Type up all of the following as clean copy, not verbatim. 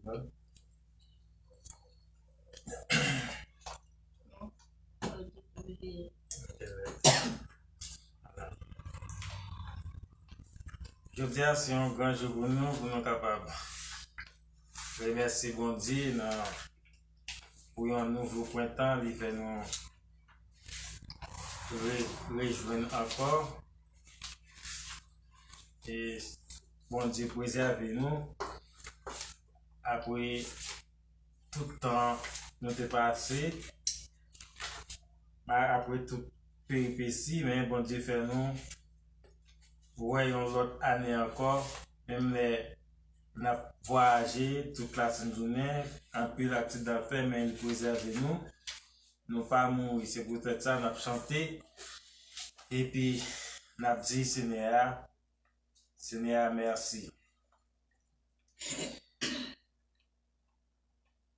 Je dis à c'est un grand jour pour nous capables. Remercie bon Dieu pour un nouveau printemps, il fait nous rejoindre encore. Et bon Dieu préserve nous. Après tout le temps nous est passé, après toute péripétie, mais bon Dieu fait nous. Voyons l'autre année encore, même les on a voyagé toute la journée, un peu l'accident fait, mais il préserve nous. Nous pas mourir, c'est pour ça qu'on a chanté. Et puis, on a dit Seigneur, merci.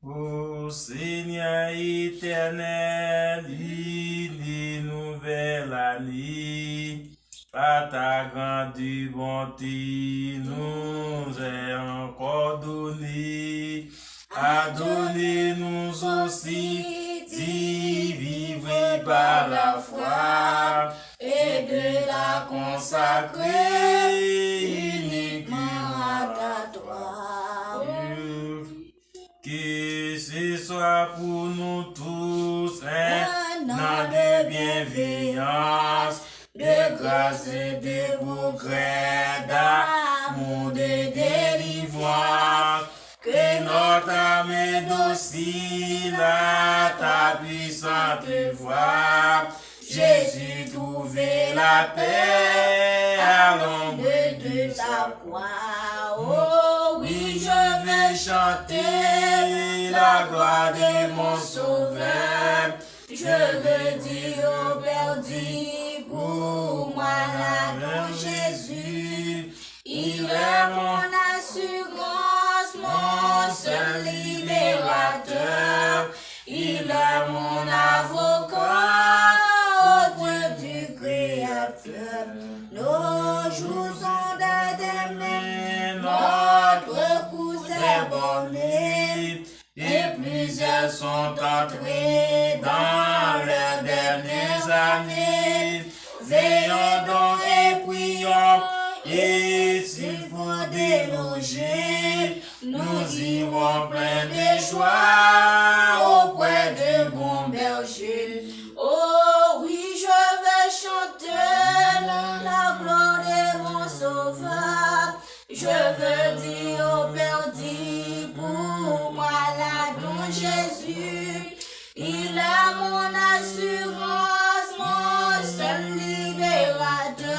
Ô Seigneur éternel, une nouvelle année. Par ta grande bonté, nous est encore donné, à donner nous aussi d'y vivre par la foi et de la consacrer uniquement à toi. Que ce soit pour nous tous un an de bienveillance, de grâce et de progrès, d'amour, de délivrance, que notre âme est docile à ta puissante voix. Jésus trouvait la paix à l'ombre de ta croix. Oh oui, je vais chanter la gloire de mon Sauveur. Je veux dire au Père, dis pour moi là Jésus. Il est mon assurance, mon seul libérateur. Il est mon avocat, au Dieu du Créateur. Nos jours sont d'aimer, notre cause est bornée. Et plusieurs sont entrés dans leurs dernières années. Veillons donc et prions, et s'il faut déloger, nous irons pleins de joie auprès de bon berger. Oh oui, je vais chanter la gloire de mon Sauveur. Je veux dire au Père, dis pour moi là dont Jésus. Il est mon assurance, mon seul libérateur.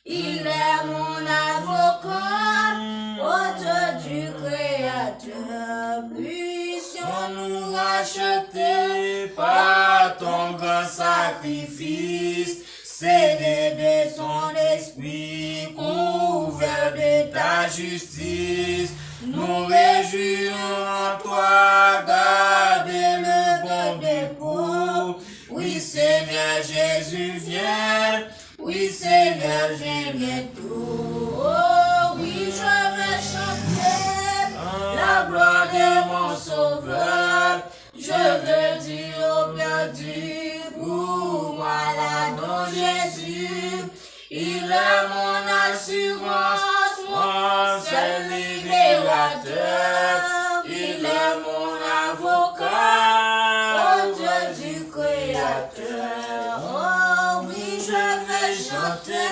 Il est mon avocat, auteur du Créateur. Puissions-nous racheter par ton grand sacrifice, cédé de ton esprit, couvert de ta justice. Nous réjouissons en toi, garder le bon dépôt. Oui, Seigneur Jésus, viens. Oui, Seigneur, viens bientôt. Oh, oui, je vais chanter la gloire de mon Sauveur. Je veux dire au Père, dis pour moi là dont Jésus. Il est mon assurance, mon seul libérateur. Il est mon avocat, au Dieu du Créateur. Oh oui, je vais chanter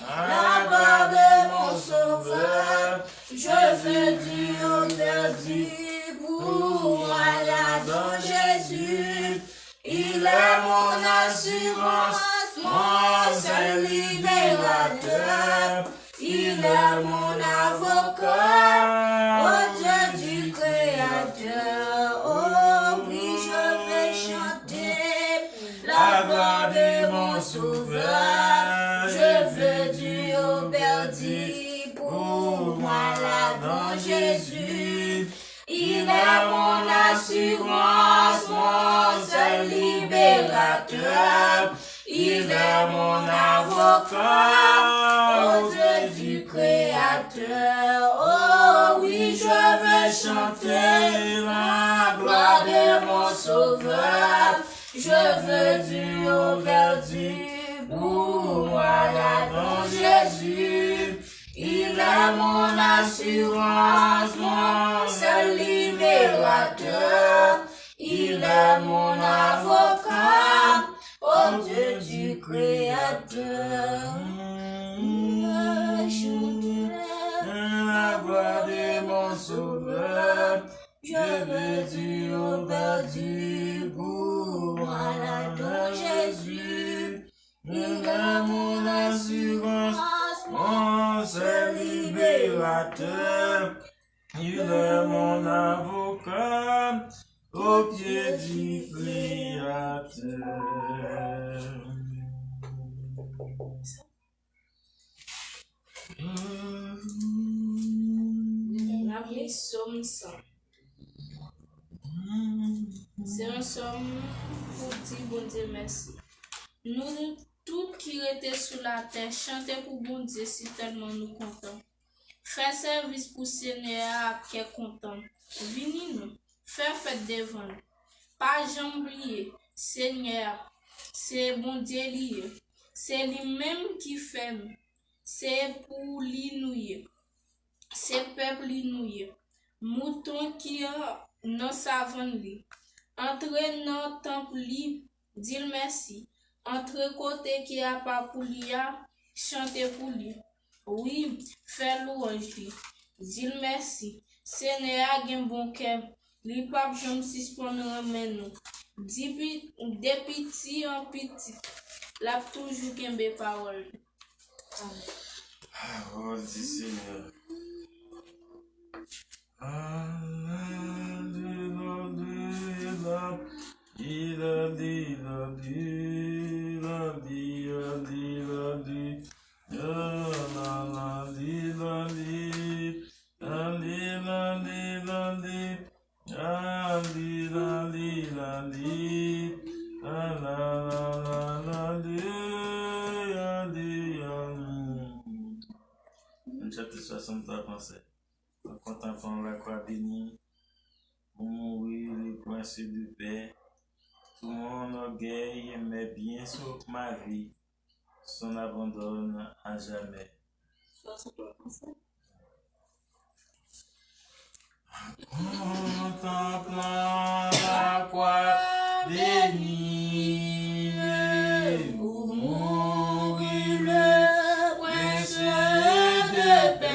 la gloire de mon Sauveur. Je veux dire au Père, dis pour moi là dont Jésus. Il est mon assurance, mon seul libérateur. Il est mon avocat, au Dieu du Créateur. Oh oui, je vais chanter la gloire de mon Sauveur. Je veux dire au Père, dis pour moi là dont Jésus. Il est mon assurance, mon seul libérateur. Il est mon avocat, au Dieu du Créateur. Oh oui, je veux chanter la gloire de mon Sauveur. Je veux du haut perdu pour moi dans Jésus. Il est mon assurance, mon seul libérateur. Il est mon avocat, ô Dieu du Créateur. La gloire de mon Sauveur, je veux du haut perdu pour moi dans Jésus. Il est mon assurance, mon seul libérateur. Il est mon avocat au pied du Créateur. On a pris Somme 100. C'est un somme pour dire bon Dieu merci. Nous tous qui étaient sous la terre chanter pour bon Dieu si tellement nous contents. Faire service pour Seigneur qui est content. Venez nous, faire fête devant nous. Pas jamais oublier, Seigneur, c'est bon Dieu lié. C'est lui-même qui fait nous. C'est pour lui nous. C'est peuple nous. Mouton qui non savant lui. Entre dans temple li, dit merci. Entre côté qui a pas pour lui, chanter pour lui. Oui, faire louange lui. Dit merci. Seigneur gen bon cœur. Li pape jom suspendre ramène nous. Depuis petit en petit. L'a toujours kembe parole. Amen. Parole du Seigneur. Chapitre 63 pensée. En contemplant la croix bénie, pour mourir les coincés de paix, tout mon orgueil mais bien sur ma vie, son abandonne à jamais. Contemplant la croix bénie, pour mourir le prince de paix,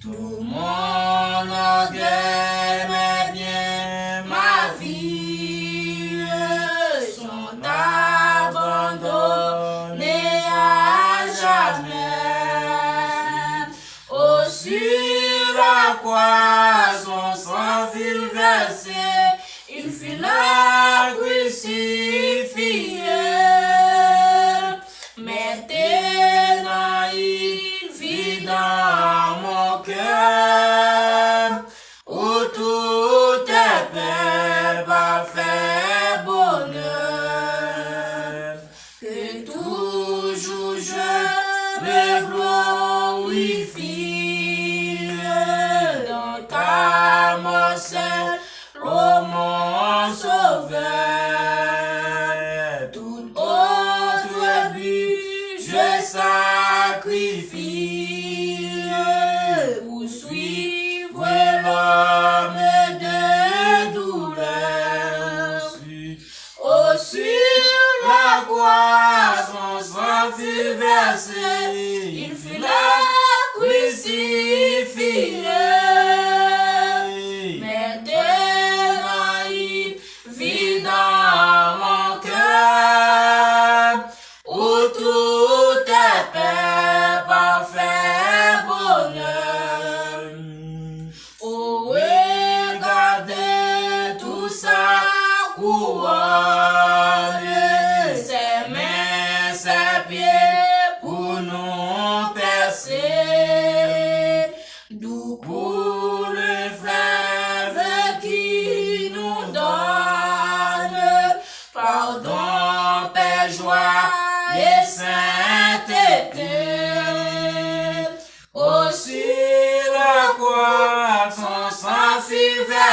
tout mon orgueil mais bien ma vie, sont abandonnés à jamais. Oh, sur la croix, son sang fut versé, il fut là crucifié. Maintenant, il vit dans mon cœur, où tout est paix, parfait bonheur. Que toujours je me glorifie dans ta mort seule, ô mon Sauveur. Tout autre but je sacrifie pour suivre l'homme de douleur. Oh, sur la croix, son sang fut versé, il fut là crucifié. Maintenant, il vit dans mon cœur, où tout est paix, parfait bonheur. Oh, regardez tout ça, couronne, ses mains, ses pieds, pour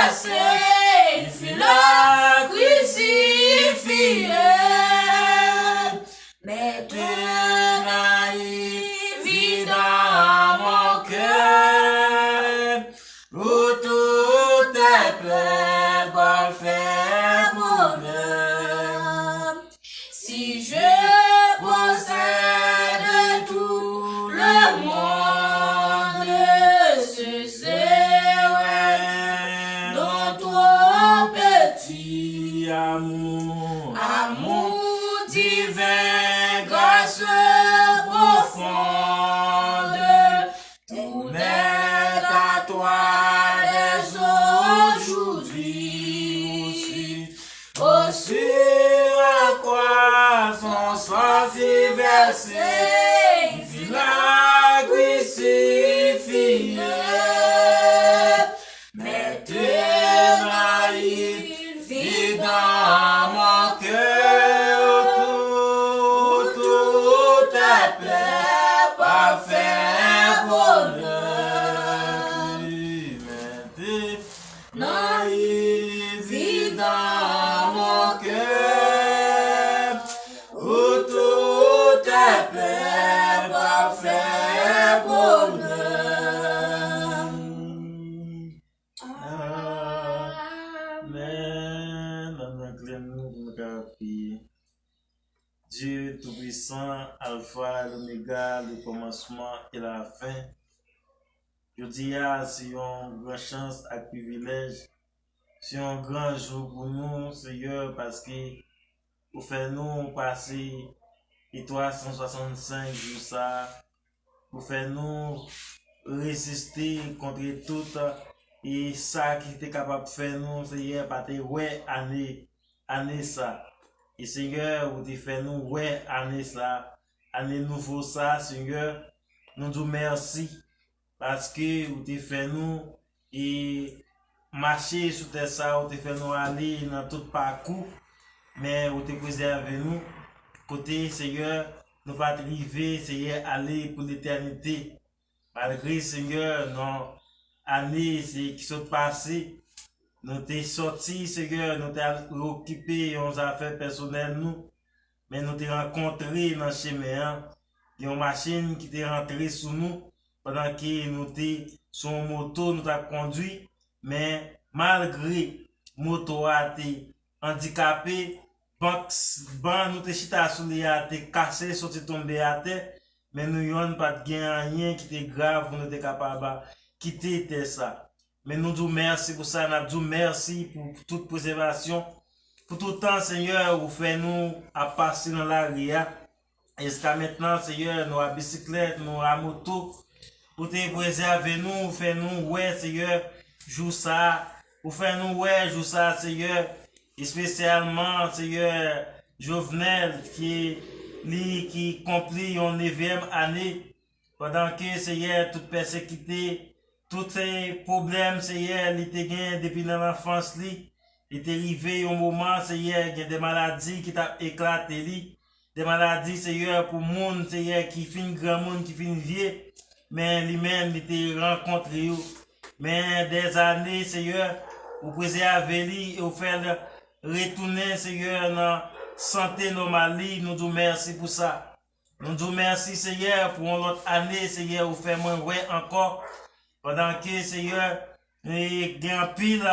passé, il fut là crucifié. Maintenant, il vit dans mon cœur, où tout est plein, parfait bonheur. Si je possède tout le monde, ce serait dans ton petit amour, amour divin, grâce profonde. Tout est à toi dès aujourd'hui. Aussi à quoi son sang fut versé, il fut là crucifié. Maintenant, il vit dans mon cœur, tout est plein, parfait bonheur. Maintenant, il vit dans mon cœur, où tout est plein, parfait bonheur. Amen. Dieu Tout-Puissant, Alpha et l'Oméga, le commencement et la fin. Je dis c'est une grande chance et privilège. C'est un grand jour pour nous, Seigneur, parce que vous faites nous passer les 365 jours ça. Vous faites nous résister contre tout et ça qui était capable de faire nous, Seigneur, parce que ouais, année ça. Et Seigneur, vous te fait nous ouais, année ça, année nouveau ça, Seigneur, nous disons merci parce que vous te fait nous et marcher sur terre ça, vous te fait nous aller dans tout parcours, mais vous te préservé nous. Côté Seigneur, nous pas arriver, Seigneur, aller pour l'éternité. Malgré Seigneur, nos années qui sont passées, nous t'es sortis, Seigneur, nous t'es occupé de nos affaires personnelles, nous, mais nous t'es rencontrés dans le chemin. Il y a une machine qui t'est rentrée sous nous pendant que nous t'es sur une moto, nous t'as conduit, mais malgré moto a été handicapé, ban nous t'es chita sous les a été cassé, sorti tombé à terre, mais nous y'en pas de rien qui était grave, nous t'es capable de quitter ça. Mais nous disons merci pour ça, nous disons merci pour toute préservation, pour tout le temps, Seigneur, vous faites nous à passer dans la ria. Et jusqu'à maintenant, Seigneur, nous à bicyclette, nous à moto, vous te préservez nous, vous faites nous, ouais, Seigneur, joue ça, vous faites nous, ouais, joue ça, Seigneur, et spécialement, Seigneur, Jovenel, qui accomplit une 9e année, pendant que, Seigneur, toute persécuté, tous ces problèmes, Seigneur, il était gagné depuis l'enfance, il était arrivé au moment, Seigneur, il y a des maladies qui t'ont éclaté, des maladies, Seigneur, pour le monde, Seigneur, qui finit grand monde, qui finit vieux, mais lui-même, il était rencontré, mais des années, Seigneur, vous préservez lui et vous faites retourner, Seigneur, dans la santé normale, nous disons merci pour ça. Nous disons merci, Seigneur, pour l'autre année, Seigneur, vous faites moins ouais encore. Pendant que, Seigneur, il y a un pile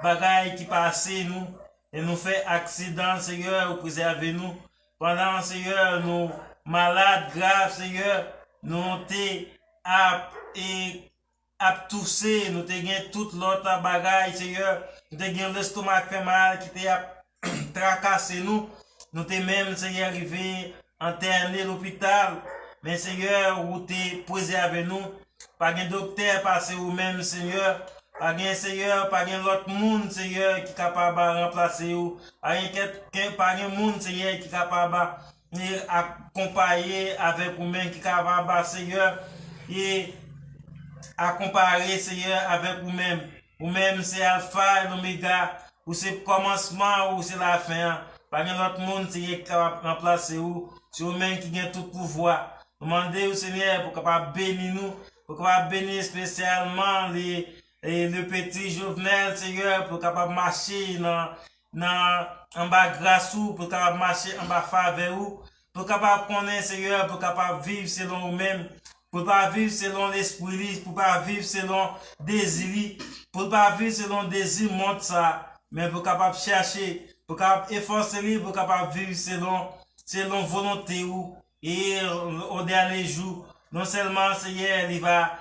bagaille qui passe nous, et nous fait accident, Seigneur, vous préservez nous. Pendant, Seigneur, nous malades, graves, Seigneur, nous t'es à tousser, nous t'es gagné toute l'autre bagaille, Seigneur, nous t'es gagné l'estomac fait mal, qui t'es tracassé nous t'es même, Seigneur, arrivé interné l'hôpital, mais, Seigneur, vous t'es préservé nous. Pas de docteur passé ou même, Seigneur. Pas de Seigneur, pas de l'autre monde, Seigneur, qui est capable de remplacer ou. Pas de monde, Seigneur, qui est capable d'accompagner avec vous-même, qui est capable, Seigneur, et à comparer, Seigneur, avec vous-même. Vous-même, c'est Alpha et l'Oméga, ou c'est le commencement, ou c'est la fin. Pas de l'autre monde, Seigneur, qui est capable de remplacer ou. C'est vous-même qui a tout pouvoir. Demandez au Seigneur pour capable bénir nous. Pour qu'on va bénir spécialement les et le petit Jovenel, Seigneur, pour capable marcher en bas grâce ou, pour capable marcher en bas faveur ou, pour capable connaître, Seigneur, pour capable vivre selon nous-mêmes, pour pas vivre selon l'esprit, pour pas vivre selon désir, pour pas vivre selon désir monte ça, mais pour capable chercher, pour capable efforcer, pour capable vivre selon volonté ou, et au dernier jour, non seulement Seigneur, il va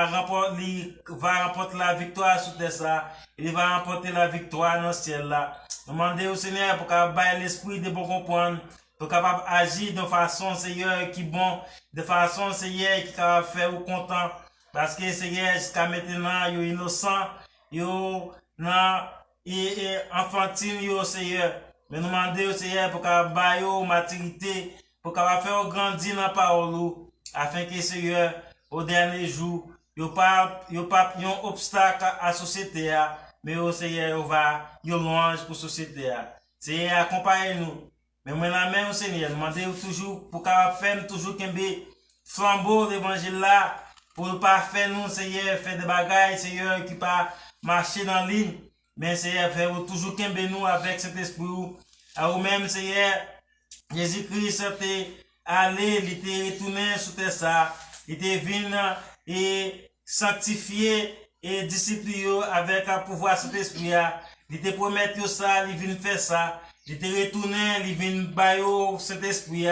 remporter la victoire sur terre ça, il va remporter la victoire dans le ciel là. Demandez au Seigneur pour qu'il baille l'esprit de bon comprendre, pour capable agir de façon Seigneur qui bon, de façon Seigneur qui capable faire ou content, parce que Seigneur jusqu'à maintenant yo innocent, yo non et enfantine yo Seigneur. Mais nous demandons au Seigneur pour qu'il baille maturité, pour qu'il faire grandir dans la parole, afin que Seigneur au dernier jour, yo pas un obstacle à la société, mais au Seigneur, yo louange pour la société. Seigneur, accompagne-nous. Mais maintenant, même au Seigneur, demandez toujours pour qu'on fasse toujours qu'un flambeau l'évangile là, pour ne pas faire nous, Seigneur, faire des bagailles, Seigneur, qui pas marcher dans la ligne, mais Seigneur, faire toujours qu'un nous avec cet esprit. À vous-même, Seigneur, Jésus-Christ était allé, il était retourné sur terre ça. Il était venu et sanctifié et discipliné avec un pouvoir cet esprit. Il était promettu ça, il vient faire ça. Il était retourné, il vient bailler cet esprit.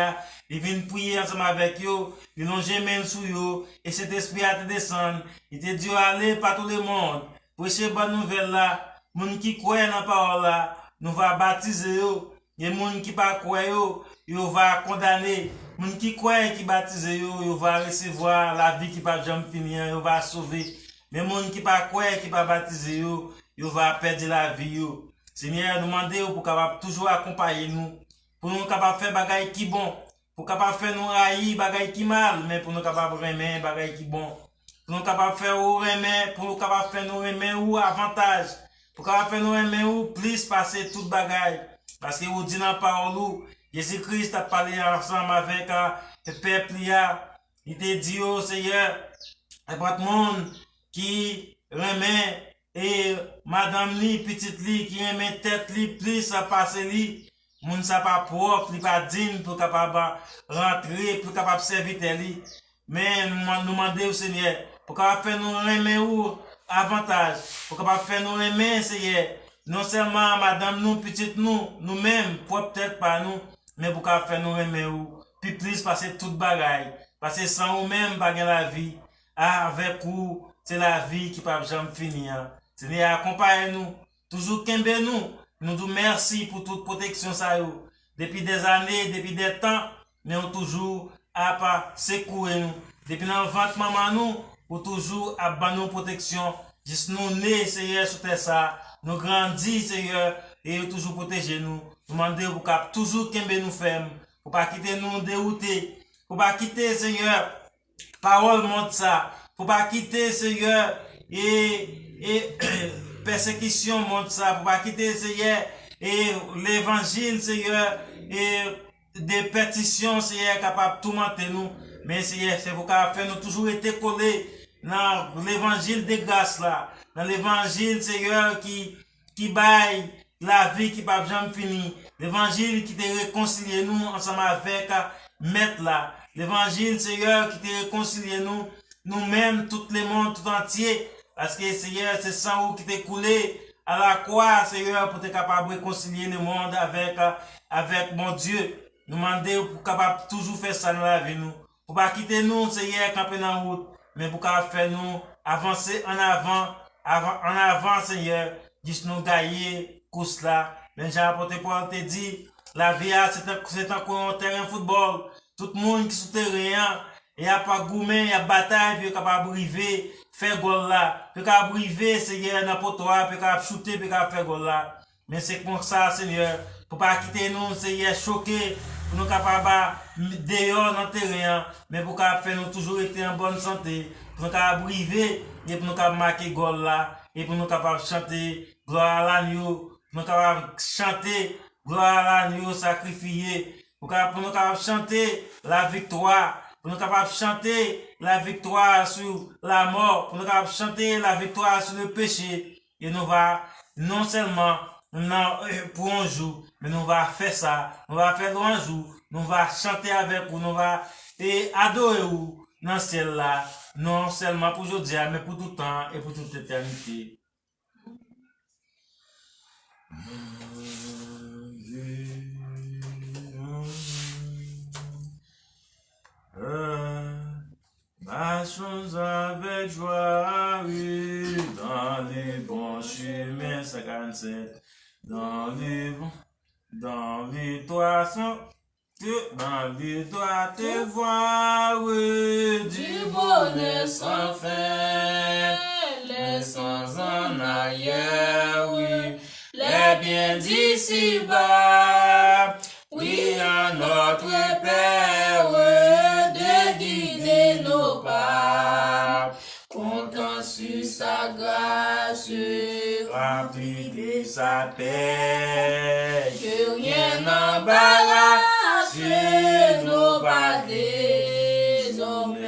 Il vient prier ensemble avec eux. Il l'ont jamais sous eux. Et cet esprit a te descendu. Il était dit aller par tout le monde. Prêcher bonne nouvelle là. Moun qui croit dans la parole là, nous va baptiser eux. Et moun qui pas croire eux, ils va condamner. Moun qui croit qui baptise yo va recevoir la vie qui pas jamais finir, yo va sauver. Mais moun qui pas croire qui pas baptiser yo va perdre la vie yo. Seigneur, demandez pour capable toujours accompagner nous, pour nous capable faire bagaille qui bon, pour capable faire nous haïr bagaille qui mal, mais pour nous capable remettre bagaille qui bon. Pour nous capable faire ou remettre, pour nous capable faire nous remettre ou avantage, pour capable faire nous remettre ou plus passer toute bagaille. Parce que vous dites dans la parole, Jésus-Christ a parlé ensemble avec le peuple. Il te dit au Seigneur, il y a pas de monde qui remet et madame li, petite li, qui remet tête li, plus à passer li. Moun sa pas propre, li pas digne pour capable rentrer, pour capable servir li. Mais nous demandons au Seigneur, pour capable faire nous remet ou avantage, pour capable faire nous remet, Seigneur. Non seulement madame nous, petite nous-mêmes, peut-être pas nous, mais pour qu'on fasse nous aimer ou, puis plus passer toute bagaille. Parce que sans nous même pas la vie. Avec vous, c'est la vie qui peut jamais finir. Seigneur, accompagne-nous. Toujours qu'embe nous. Nous disons merci pour toute protection ça yo. Depuis des années, depuis des temps, mais on toujours à pas secouer nous. Depuis dans le ventre maman nous, pour toujours à nous protection. Juste nous nés, Seigneur, sur terre ça. Nous grandis, Seigneur, et toujours protéger nous. Nous demandons pour qu'à toujours qu'embe nous ferme, pour pas quitter nous dérouter, pour pas quitter, Seigneur, parole montre ça, pour pas quitter, Seigneur, et persécution montre ça, pour pas quitter, Seigneur, et l'évangile, Seigneur, et des pétitions, Seigneur, capable de tout monter nous. Mais, Seigneur, c'est pour qu'à faire nous toujours été collés dans l'évangile des grâces là, dans l'évangile, Seigneur, qui baille la vie qui va jamais finir. L'évangile qui te réconcilie nous ensemble avec Maître là. L'évangile, Seigneur, qui te réconcilie nous-mêmes, tout le monde, tout entier. Parce que, Seigneur, c'est sang qui t'est coulé à la croix, Seigneur, pour être capable de réconcilier le monde avec mon Dieu. Nous demander pour capable toujours faire ça dans la vie nous. Pour pas quitter nous, Seigneur, camper dans la route, mais pour capable faire nous avancer en avant, Seigneur, dis nous gagner course là. Mais j'ai apporté pour te dire, la vie c'est encore un terrain de football. Tout le monde qui sous terrain, il y a pas gourmet, il y a bataille, puis capable briver, faire goal là. Puis capable briver, Seigneur, n'importe quoi, puis capable shooter, puis capable faire goal là. Mais c'est comme ça, Seigneur, pour pas quitter nous, Seigneur, choqué, pour nous capables dehors dans le terrain, mais pour capable faire nous toujours être en bonne santé, pour nous capable briver, et pour nous capable marquer goal là, et pour nous capable chanter gloire à l'agneau, pour nous capable chanter gloire à l'agneau sacrifié, pour nous capable chanter la victoire, pour nous capables de chanter la victoire sur la mort, pour nous capables de chanter la victoire sur le péché. Et nous va non seulement pour un jour, mais nous va faire ça, nous va faire un jour, nous va chanter avec vous, nous va adorer vous dans le ciel là, non seulement pour aujourd'hui, mais pour tout temps et pour toute éternité. Marchons avec joie, oui, dans les bons chemins, 57, dans les toits te voir, oui, du bonheur sans fin, les sans en arrière, oui, les biens d'ici-bas, oui, en notre Père, de guider nos pas, comptant sur sa grâce, rempli de sa paix, que rien n'embarrasse nos pas désormais.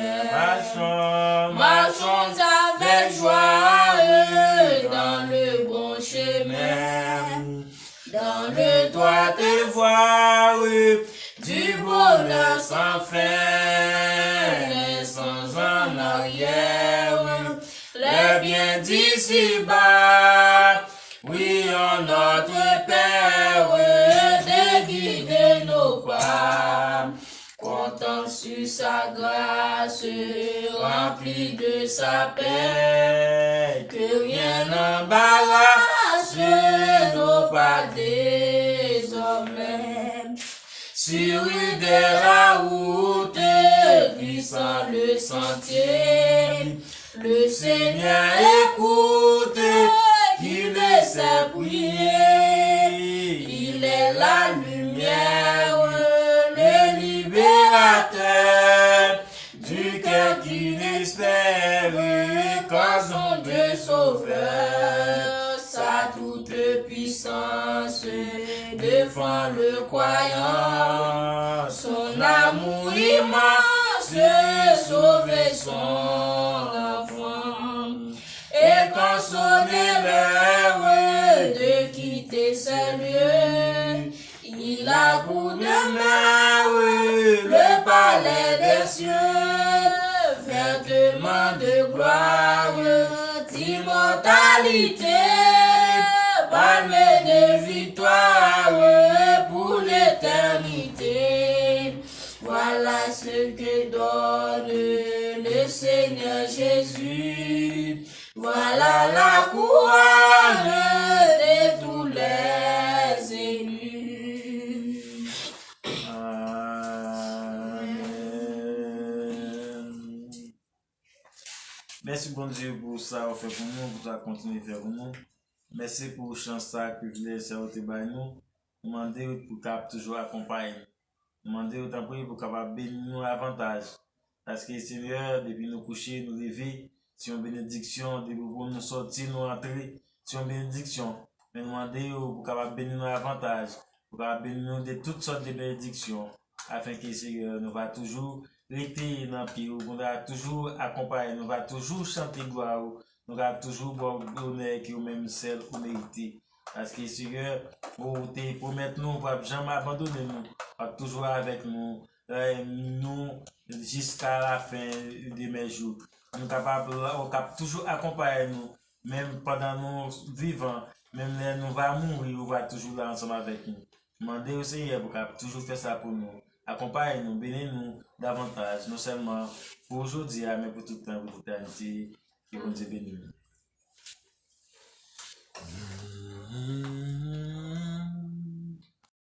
Marchons avec joie dans le bon chemin, dans le droit de voir du bonheur sans fin, sans en arrière, les biens d'ici-bas, oui, en notre Père, de guider nos pas, comptant sur sa grâce, rempli de sa paix, que rien n'embarrasse nos pas désormais. Sur de la route, glissant le sentier, le Seigneur écoute, il sait prier, il est la lumière, le libérateur du cœur qui l'espère, quand son Dieu sauveur, sa toute puissance défend le croyant, son amour immense sauve son enfant. Et quand sonne l'heure de quitter ces lieux, il a pour demain le palais des cieux, vêtement de gloire, d'immortalité, palme de victoire pour l'éternité. Voilà ce que donne le Seigneur Jésus. Voilà la couronne de tous les élus. Amen. Merci bon Dieu pour ça, on fait pour nous, pour ça continuer à faire pour nous. Merci pour chance ça, privilège ça, vous nous. Demandez pour cap toujours accompagner. Demandez autant pour capable bénir nous avantage. Parce que Seigneur, depuis nous coucher, nous lever, c'est une bénédiction, depuis nous sortir, nous entrer, c'est une bénédiction. Mais demandez pour capable bénir nous avantage, pour capable bénir nous de toutes sortes de bénédictions, afin que Seigneur nous va toujours rester dans le pied, nous va toujours accompagner, nous va toujours chanter gloire, nous va toujours voir l'honneur qui est même celle qu'on mérite. Parce que Seigneur, pour promettre nous, pour jamais abandonner nous, pour toujours avec nous, jusqu'à la fin de mes jours. Nous sommes capables toujours accompagner nous, même pendant nous vivants, même quand nous allons mourir, nous va toujours là ensemble avec nous. Demandez au Seigneur pour toujours faire ça pour nous. Accompagnez nous, bénissez nous davantage, non seulement pour aujourd'hui, mais pour tout le temps, pour toute l'éternité. Que vous bénisse.